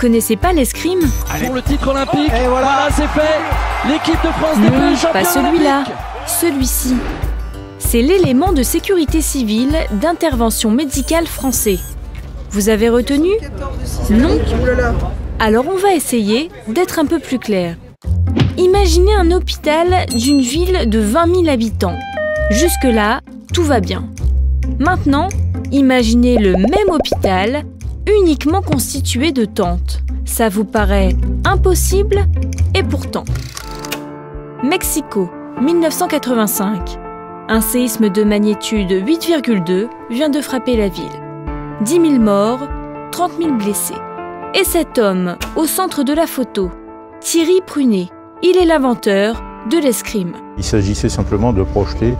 connaissez pas l'escrime? Pour le titre olympique, et voilà, c'est fait. L'équipe de France des pays champions pas celui-là, olympiques. celui-ci. C'est l'élément de sécurité civile d'intervention médicale français. Vous avez retenu? Non? Alors on va essayer d'être un peu plus clair. Imaginez un hôpital d'une ville de 20 000 habitants. Jusque-là, tout va bien. Maintenant, imaginez le même hôpital, uniquement constitué de tentes. Ça vous paraît impossible? Et pourtant. Mexico, 1985. Un séisme de magnitude 8,2 vient de frapper la ville. 10 000 morts, 30 000 blessés. Et cet homme, au centre de la photo, Thierry Prunet, il est l'inventeur de l'escrime. Il s'agissait simplement de projeter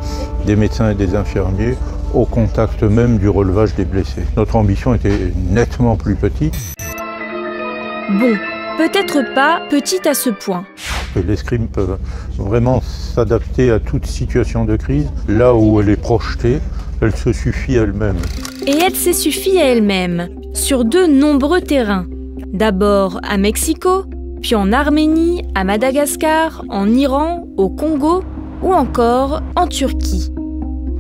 des médecins et des infirmiers au contact même du relevage des blessés. Notre ambition était nettement plus petite. Bon, peut-être pas petite à ce point. L'escrime peut vraiment s'adapter à toute situation de crise. Là où elle est projetée, elle se suffit elle-même. Et elle s'est suffit à elle-même, sur de nombreux terrains. D'abord à Mexico, puis en Arménie, à Madagascar, en Iran, au Congo ou encore en Turquie.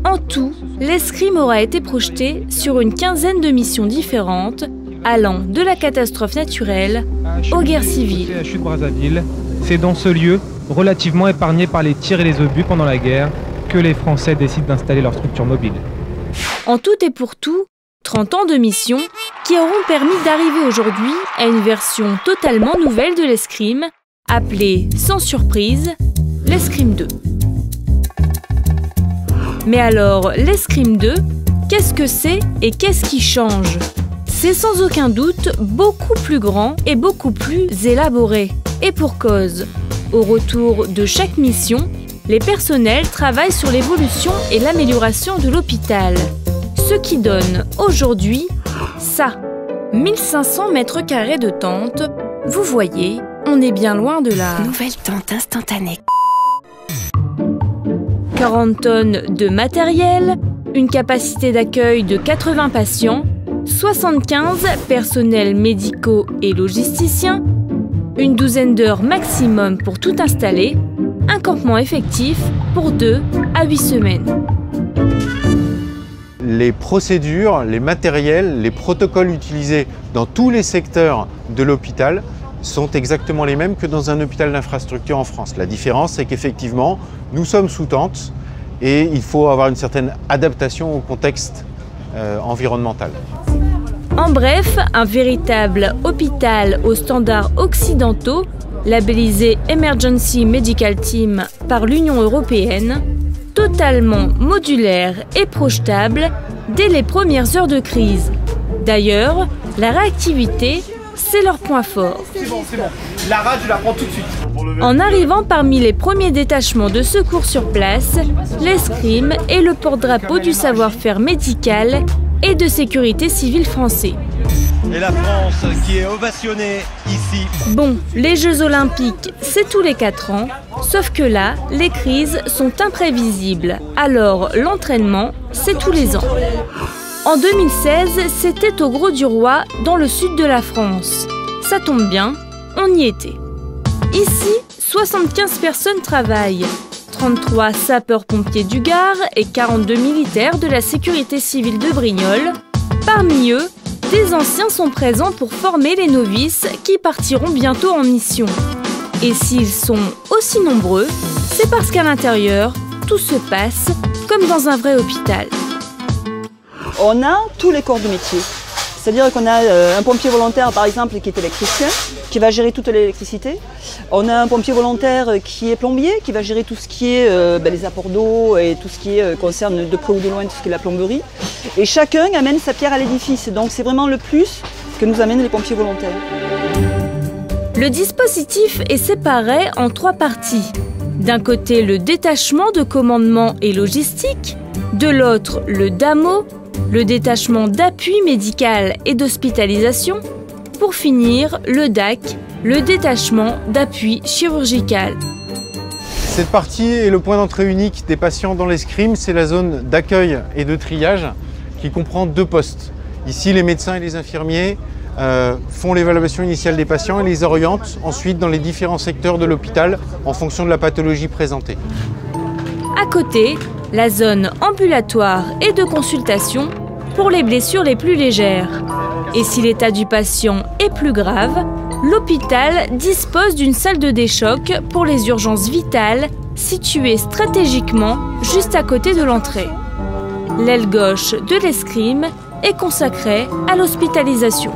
En tout, l'escrime aura été projeté sur une quinzaine de missions différentes, allant de la catastrophe naturelle aux guerres civiles. C'est dans ce lieu, relativement épargné par les tirs et les obus pendant la guerre, que les Français décident d'installer leur structure mobile. En tout et pour tout, 30 ans de mission qui auront permis d'arriver aujourd'hui à une version totalement nouvelle de l'escrime, appelée, sans surprise, l'escrime 2. Mais alors, l'escrime 2, qu'est-ce que c'est et qu'est-ce qui change? C'est sans aucun doute beaucoup plus grand et beaucoup plus élaboré. Et pour cause, au retour de chaque mission, les personnels travaillent sur l'évolution et l'amélioration de l'hôpital. Ce qui donne aujourd'hui ça, 1500 mètres carrés de tente. Vous voyez, on est bien loin de la nouvelle tente instantanée. 40 tonnes de matériel, une capacité d'accueil de 80 patients, 75 personnels médicaux et logisticiens, une douzaine d'heures maximum pour tout installer, un campement effectif pour 2 à 8 semaines. Les procédures, les matériels, les protocoles utilisés dans tous les secteurs de l'hôpital sont exactement les mêmes que dans un hôpital d'infrastructure en France. La différence, c'est qu'effectivement, nous sommes sous tente et il faut avoir une certaine adaptation au contexte environnemental. En bref, un véritable hôpital aux standards occidentaux, labellisé Emergency Medical Team par l'Union européenne, totalement modulaire et projetable dès les premières heures de crise. D'ailleurs, la réactivité, c'est leur point fort. C'est bon. La rage, je la prends tout de suite. En arrivant parmi les premiers détachements de secours sur place, l'escrime est le porte-drapeau du savoir-faire médical et de sécurité civile français. Et la France qui est ovationnée ici. Bon, les Jeux Olympiques, c'est tous les 4 ans, sauf que là, les crises sont imprévisibles, alors l'entraînement, c'est tous les ans. En 2016, c'était au Grau du Roi, dans le sud de la France. Ça tombe bien, on y était. Ici, 75 personnes travaillent. 33 sapeurs-pompiers du Gard et 42 militaires de la sécurité civile de Brignoles. Parmi eux, des anciens sont présents pour former les novices qui partiront bientôt en mission. Et s'ils sont aussi nombreux, c'est parce qu'à l'intérieur, tout se passe comme dans un vrai hôpital. On a tous les corps de métier. C'est-à-dire qu'on a un pompier volontaire, par exemple, qui est électricien, qui va gérer toute l'électricité. On a un pompier volontaire qui est plombier, qui va gérer tout ce qui est les apports d'eau et tout ce qui concerne de près ou de loin tout ce qui est la plomberie. Et chacun amène sa pierre à l'édifice. Donc c'est vraiment le plus que nous amènent les pompiers volontaires. Le dispositif est séparé en 3 parties. D'un côté, le détachement de commandement et logistique. De l'autre, le DAMO, le détachement d'appui médical et d'hospitalisation. Pour finir, le DAC, le détachement d'appui chirurgical. Cette partie est le point d'entrée unique des patients dans l'escrime, c'est la zone d'accueil et de triage qui comprend 2 postes. Ici, les médecins et les infirmiers font l'évaluation initiale des patients et les orientent ensuite dans les différents secteurs de l'hôpital en fonction de la pathologie présentée. À côté, la zone ambulatoire et de consultation pour les blessures les plus légères. Et si l'état du patient est plus grave, l'hôpital dispose d'une salle de déchoc pour les urgences vitales située stratégiquement juste à côté de l'entrée. L'aile gauche de l'escrime est consacrée à l'hospitalisation.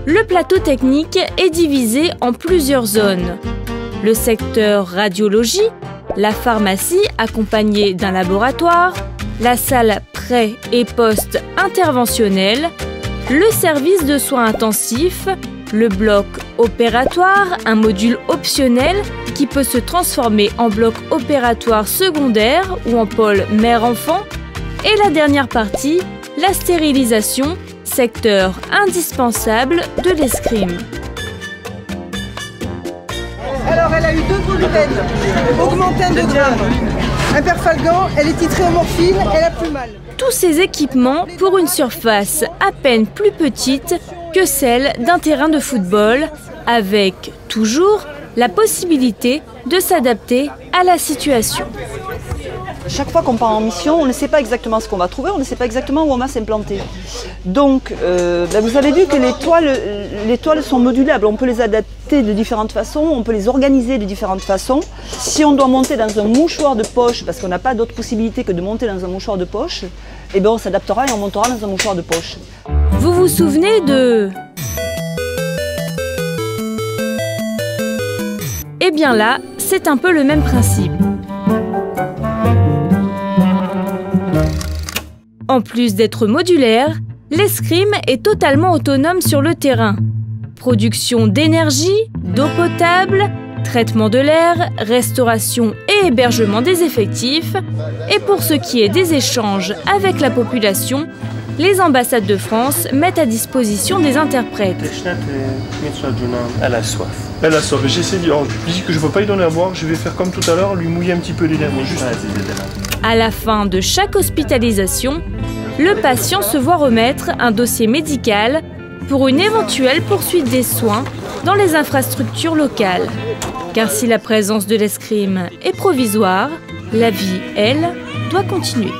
Le plateau technique est divisé en plusieurs zones. Le secteur radiologie, la pharmacie accompagnée d'un laboratoire, la salle pré- et post-interventionnelle, le service de soins intensifs, le bloc opératoire, un module optionnel qui peut se transformer en bloc opératoire secondaire ou en pôle mère-enfant, et la dernière partie, la stérilisation, secteur indispensable de l'escrime. Alors elle a eu 2 volumens, augmentin de grammes, un perfalgan, elle est titrée en morphine, elle a plus mal. Tous ces équipements pour une surface à peine plus petite que celle d'un terrain de football, avec toujours la possibilité de s'adapter à la situation. Chaque fois qu'on part en mission, on ne sait pas exactement ce qu'on va trouver, on ne sait pas exactement où on va s'implanter. Donc, vous avez vu que les toiles sont modulables, on peut les adapter de différentes façons, on peut les organiser de différentes façons. Si on doit monter dans un mouchoir de poche, parce qu'on n'a pas d'autre possibilité que de monter dans un mouchoir de poche, eh bien on s'adaptera et on montera dans un mouchoir de poche. Vous vous souvenez de... Eh bien là, c'est un peu le même principe. En plus d'être modulaire, l'escrime est totalement autonome sur le terrain. Production d'énergie, d'eau potable, traitement de l'air, restauration et hébergement des effectifs. Et pour ce qui est des échanges avec la population, les ambassades de France mettent à disposition des interprètes. Elle a soif. Elle a soif. J'essaie de dire, je dis que je ne veux pas lui donner à boire, je vais faire comme tout à l'heure, lui mouiller un petit peu les lèvres. Juste. À la fin de chaque hospitalisation, le patient se voit remettre un dossier médical pour une éventuelle poursuite des soins dans les infrastructures locales. Car si la présence de l'escrime est provisoire, la vie, elle, doit continuer.